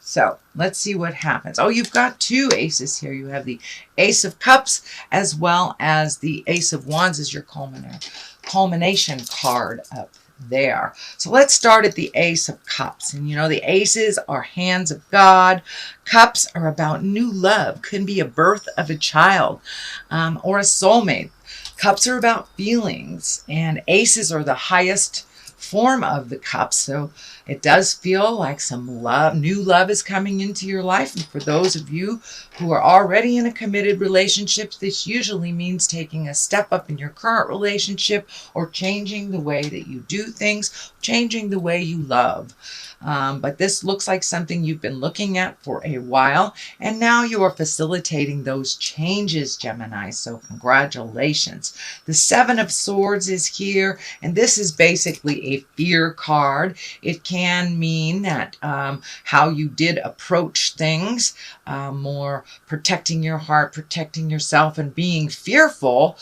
So let's see what happens. Oh, you've got two aces here. You have the Ace of Cups as well as the Ace of Wands as your culmination card up there. So let's start at the Ace of Cups. And you know, the aces are hands of God. Cups are about new love. Could be a birth of a child or a soulmate. Cups are about feelings, and aces are the highest form of the cup. So it does feel like some love, new love is coming into your life. And for those of you who are already in a committed relationship, this usually means taking a step up in your current relationship or changing the way that you do things, changing the way you love. But this looks like something you've been looking at for a while, and now you are facilitating those changes, Gemini. So congratulations. The Seven of Swords is here, and this is basically a fear card. It can mean that how you did approach things, more protecting your heart, protecting yourself, and being fearful.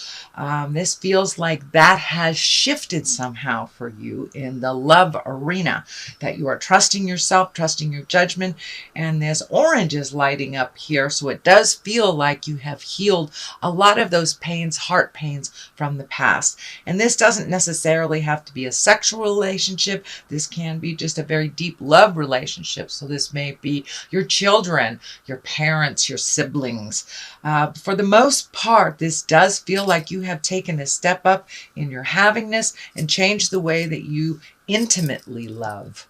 This feels like that has shifted somehow for you in the love arena, that you are trusting yourself, trusting your judgment, and this orange is lighting up here. So it does feel like you have healed a lot of those pains, heart pains from the past. And this doesn't necessarily have to be a sexual relationship. This can be just a very deep love relationship. So this may be your children, your parents, your siblings. For the most part, this does feel like you have taken a step up in your havingness and changed the way that you intimately love.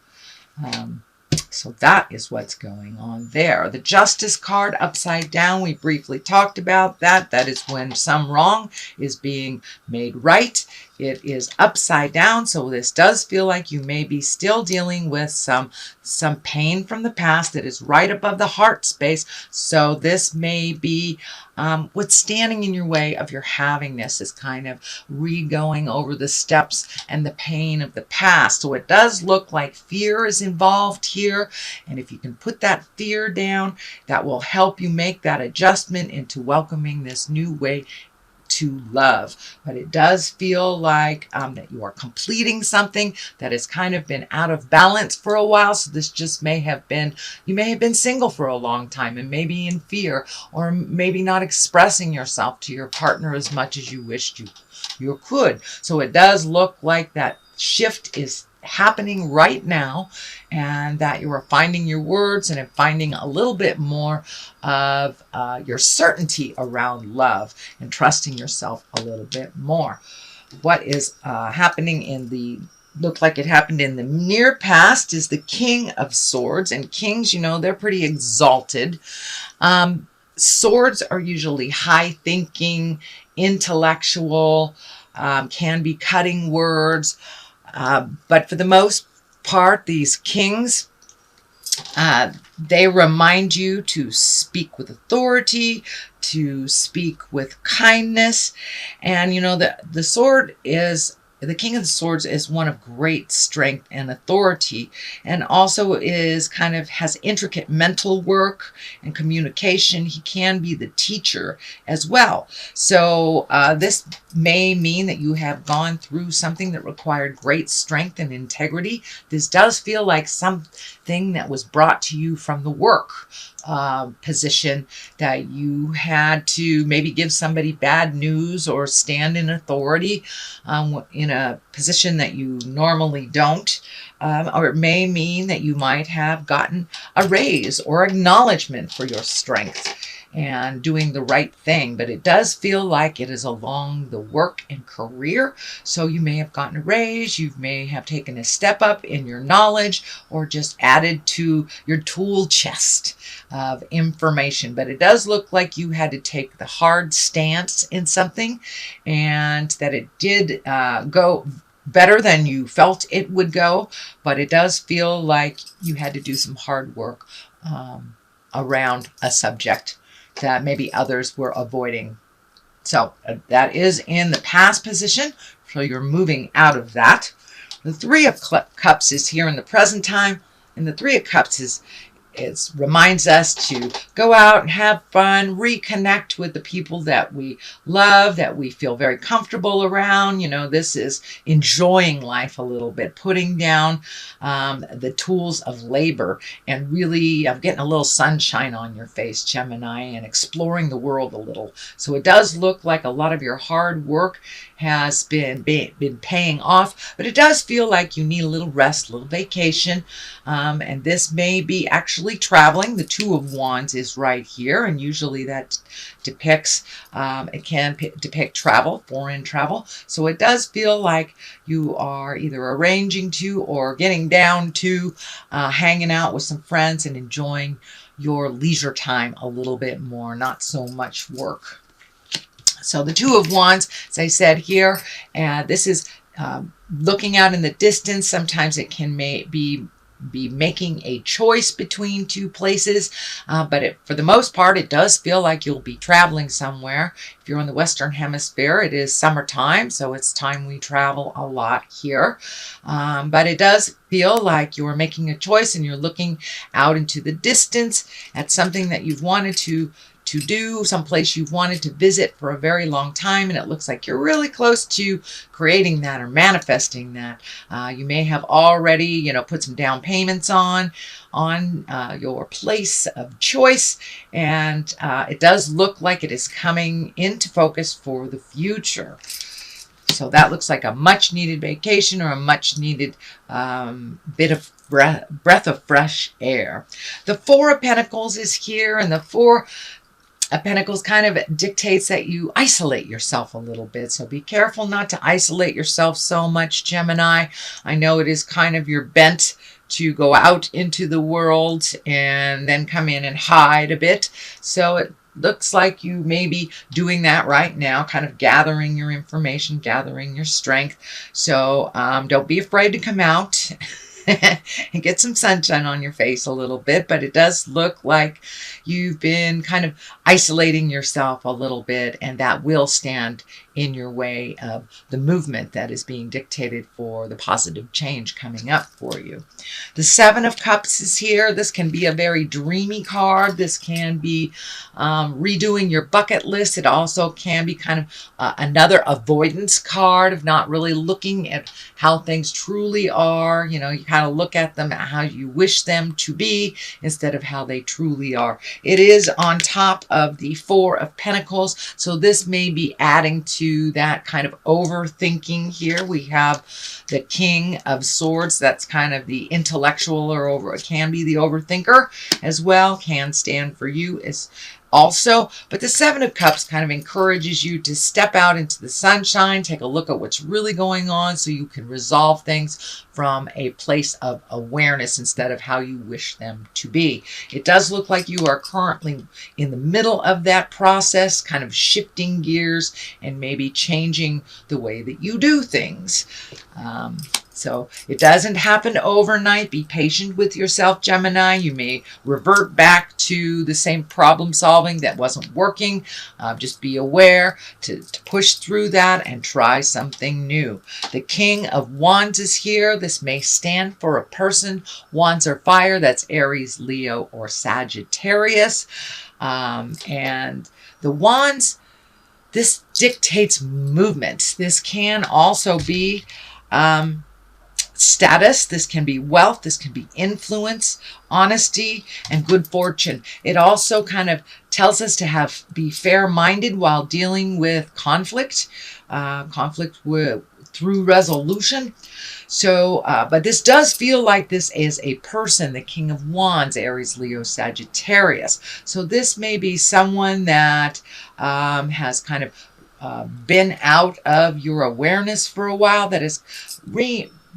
So that is what's going on there. The Justice card upside down, we briefly talked about that. That is when some wrong is being made right. It is upside down, so this does feel like you may be still dealing with some pain from the past that is right above the heart space. So this may be what's standing in your way of your havingness, is kind of re-going over the steps and the pain of the past. So it does look like fear is involved here, and if you can put that fear down, that will help you make that adjustment into welcoming this new way to love. But it does feel like that you are completing something that has kind of been out of balance for a while. So this just may have been, you may have been single for a long time and maybe in fear, or maybe not expressing yourself to your partner as much as you wished you could. So it does look like that shift is happening right now, and that you are finding your words and finding a little bit more of your certainty around love and trusting yourself a little bit more. What is happening in the, looked like it happened in the near past, is the King of Swords. And kings, you know, they're pretty exalted. Swords are usually high thinking, intellectual, can be cutting words. But for the most part, these kings, they remind you to speak with authority, to speak with kindness. And, you know, the sword is, the King of the Swords is one of great strength and authority, and also is kind of has intricate mental work and communication. He can be the teacher as well. So this may mean that you have gone through something that required great strength and integrity. This does feel like something that was brought to you from the work position, that you had to maybe give somebody bad news or stand in authority in a position that you normally don't. Or it may mean that you might have gotten a raise or acknowledgement for your strength and doing the right thing. But it does feel like it is along the work and career. So you may have gotten a raise, you may have taken a step up in your knowledge, or just added to your tool chest of information. But it does look like you had to take the hard stance in something, and that it did go better than you felt it would go. But it does feel like you had to do some hard work around a subject that maybe others were avoiding. So that is in the past position. So you're moving out of that. The Three of Cups is here in the present time. And the Three of Cups is It reminds us to go out and have fun, reconnect with the people that we love, that we feel very comfortable around. You know, this is enjoying life a little bit, putting down the tools of labor and really getting a little sunshine on your face, Gemini, and exploring the world a little. So it does look like a lot of your hard work has been paying off, but it does feel like you need a little rest, a little vacation, and this may be actually traveling. The Two of Wands is right here, and usually that depicts, it can depict travel, foreign travel. So it does feel like you are either arranging to or getting down to hanging out with some friends and enjoying your leisure time a little bit more, not so much work. So the Two of Wands, as I said here, this is looking out in the distance. Sometimes it can be making a choice between two places, but for the most part, it does feel like you'll be traveling somewhere. If you're in the Western Hemisphere, it is summertime, so it's time we travel a lot here. But it does feel like you're making a choice and you're looking out into the distance at something that you've wanted to do, someplace you've wanted to visit for a very long time, and it looks like you're really close to creating that or manifesting that. You may have already, you know, put some down payments on your place of choice, and it does look like it is coming into focus for the future. So that looks like a much needed vacation or a much needed bit of breath of fresh air. The Four of Pentacles is here, and the Four Pentacles kind of dictates that you isolate yourself a little bit. So be careful not to isolate yourself so much, Gemini. I know it is kind of your bent to go out into the world and then come in and hide a bit. So it looks like you may be doing that right now, kind of gathering your information, gathering your strength. So don't be afraid to come out and get some sunshine on your face a little bit, but it does look like you've been kind of isolating yourself a little bit, and that will stand in your way of the movement that is being dictated for the positive change coming up for you. The Seven of Cups is here. This can be a very dreamy card. This can be redoing your bucket list. It also can be kind of another avoidance card of not really looking at how things truly are. You know, you kind of look at them at how you wish them to be instead of how they truly are. It is on top of the Four of Pentacles, so this may be adding to that kind of overthinking here. We have the King of Swords. That's kind of the intellectual, or it can be the overthinker as well, can stand for you as also. But the Seven of Cups kind of encourages you to step out into the sunshine, take a look at what's really going on so you can resolve things from a place of awareness instead of how you wish them to be. It does look like you are currently in the middle of that process, kind of shifting gears and maybe changing the way that you do things. So it doesn't happen overnight. Be patient with yourself, Gemini. You may revert back to the same problem solving that wasn't working. Just be aware to push through that and try something new. The King of Wands is here. This may stand for a person. Wands are fire. That's Aries, Leo, or Sagittarius. And the Wands, this dictates movement. This can also be status. This can be wealth. This can be influence, honesty, and good fortune. It also kind of tells us to be fair-minded while dealing with conflict, through resolution. So, but this does feel like this is a person, the King of Wands, Aries, Leo, Sagittarius. So this may be someone that has kind of been out of your awareness for a while, that is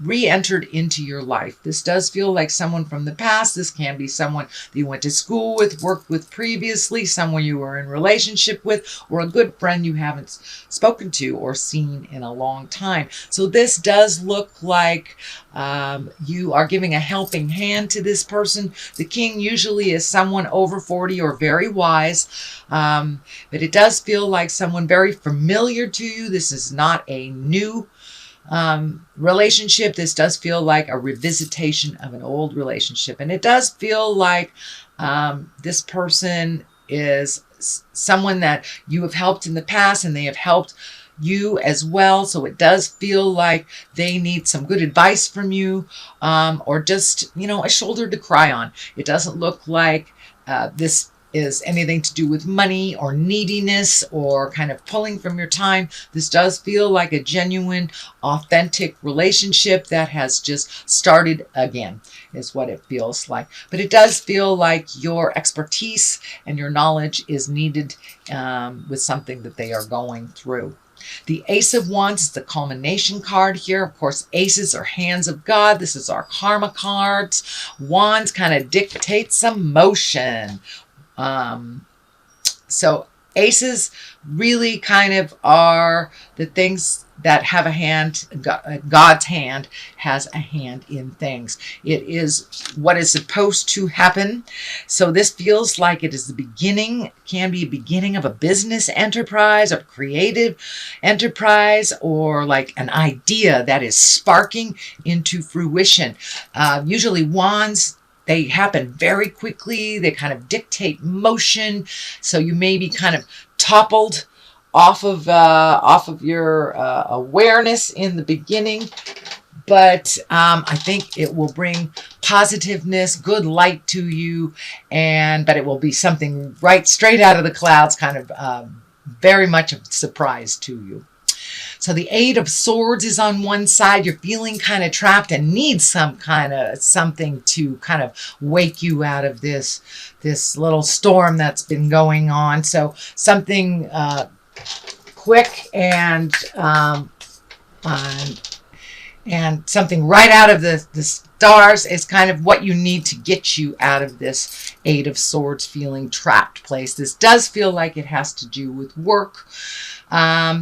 re-entered into your life. This does feel like someone from the past. This can be someone that you went to school with, worked with previously, someone you were in relationship with, or a good friend you haven't spoken to or seen in a long time. So this does look like you are giving a helping hand to this person. The King usually is someone over 40 or very wise, but it does feel like someone very familiar to you. This is not a new relationship. This does feel like a revisitation of an old relationship. And it does feel like this person is someone that you have helped in the past and they have helped you as well. So it does feel like they need some good advice from you, or just, a shoulder to cry on. It doesn't look like this is anything to do with money or neediness or kind of pulling from your time. This does feel like a genuine, authentic relationship that has just started again, is what it feels like. But it does feel like your expertise and your knowledge is needed with something that they are going through. The Ace of Wands is the culmination card here. Of course, aces are hands of God. This is our karma cards. Wands kind of dictate some motion. So aces really kind of are the things that have a hand. God's hand has a hand in things. It is what is supposed to happen. So this feels like it is the beginning, can be a beginning of a business enterprise or creative enterprise, or like an idea that is sparking into fruition. Usually wands, they happen very quickly. They kind of dictate motion. So you may be kind of toppled off of your awareness in the beginning. But I think it will bring positiveness, good light to you. But it will be something right straight out of the clouds, kind of very much a surprise to you. So the Eight of Swords is on one side. You're feeling kind of trapped and need some kind of something to kind of wake you out of this little storm that's been going on. So something quick and something right out of the stars is kind of what you need to get you out of this Eight of Swords feeling trapped place. This does feel like it has to do with work.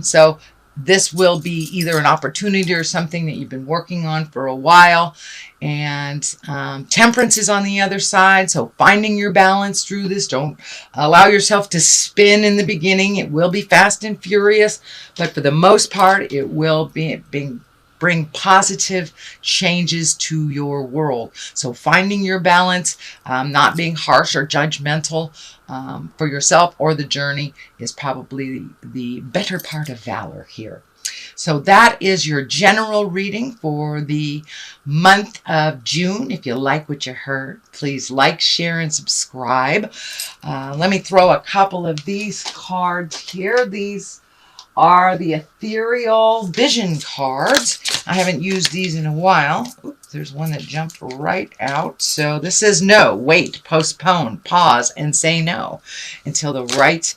So this will be either an opportunity or something that you've been working on for a while. And temperance is on the other side. So finding your balance through this. Don't allow yourself to spin in the beginning. It will be fast and furious. But for the most part, it will bring positive changes to your world. So finding your balance, not being harsh or judgmental for yourself or the journey is probably the better part of valor here. So that is your general reading for the month of June. If you like what you heard, please like, share, and subscribe. Let me throw a couple of these cards here. These are the ethereal vision cards. I haven't used these in a while. Oops, there's one that jumped right out. So this says no, wait, postpone, pause, and say no until the right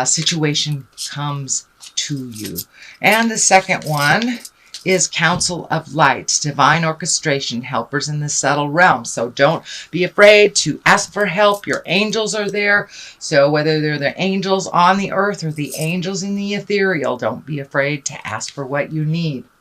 situation comes to you. And the second one is Council of Lights, divine orchestration, helpers in the subtle realm. So don't be afraid to ask for help. Your angels are there. So whether they're the angels on the earth or the angels in the ethereal, don't be afraid to ask for what you need.